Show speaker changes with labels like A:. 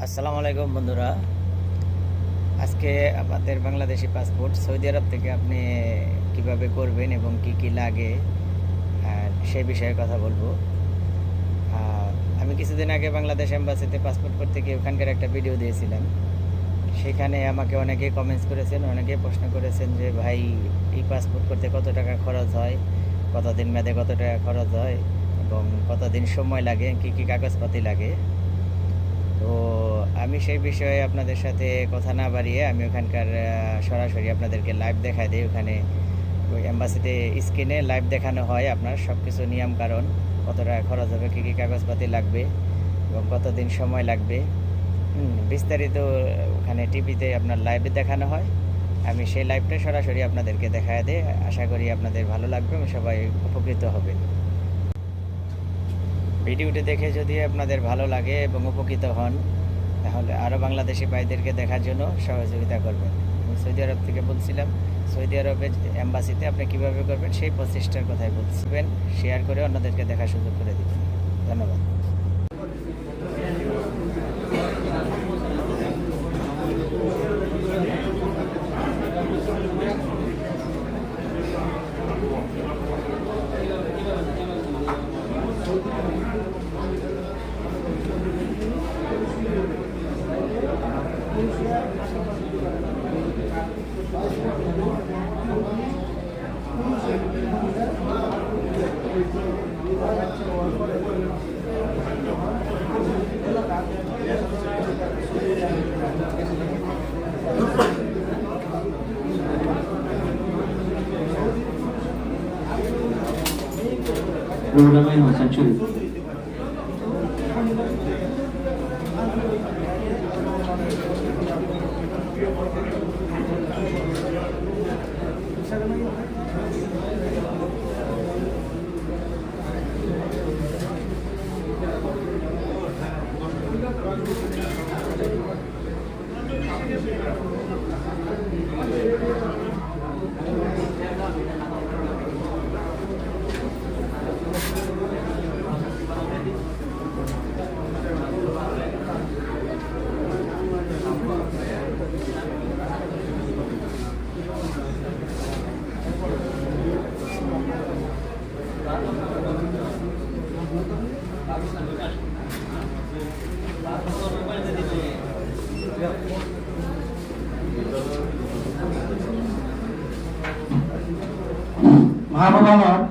A: আসসালামু আলাইকুম বন্ধুরা। আজকে আমাদের বাংলাদেশি পাসপোর্ট সৌদি আরব থেকে আপনি কিভাবে করবেন এবং কি কি লাগে সেই বিষয়ে কথা বলবো। আমি কিছুদিন আগে বাংলাদেশ এম্বাসিতে পাসপোর্ট করতে গিয়ে ওখানকার একটা ভিডিও দিয়েছিলাম। সেখানে আমাকে অনেকেই কমেন্টস করেছেন, অনেকেই প্রশ্ন করেছেন যে ভাই এই পাসপোর্ট করতে কত টাকা খরচ হয়, কতদিন মেয়াদে কত টাকা খরচ হয় এবং কতদিন সময় লাগে, কি কি কাগজপাতি লাগে। তো আমি সেই বিষয়ে আপনাদের সাথে কথা না বাড়িয়ে আমি ওখানকার সরাসরি আপনাদেরকে লাইভ দেখাই দিই। ওখানে ওই এম্বাসিতে স্ক্রিনে লাইভ দেখানো হয় আপনার সব কিছু নিয়ম কারণ, কত টাকা খরচ হবে, কী কী কাগজপাতি লাগবে এবং কতদিন সময় লাগবে, বিস্তারিত ওখানে টিভিতে আপনার লাইভে দেখানো হয়। আমি সেই লাইভটা সরাসরি আপনাদেরকে দেখায় দিই। আশা করি আপনাদের ভালো লাগবে এবং সবাই উপকৃত হবে। ভিডিওটি দেখে যদি আপনাদের ভালো লাগে এবং উপকৃত হন, তাহলে আরও বাংলাদেশি ভাইদেরকে দেখার জন্য সহযোগিতা করবেন। আমি সৌদি আরব থেকে বলছিলাম, সৌদি আরবের এম্বাসিতে আপনি কীভাবে করবেন সেই প্রচেষ্টার কথাই বলছিলেন। শেয়ার করে অন্যদেরকে দেখার সুযোগ করে দেবেন। ধন্যবাদ।
B: Programming or century.
C: মহাপ্রভু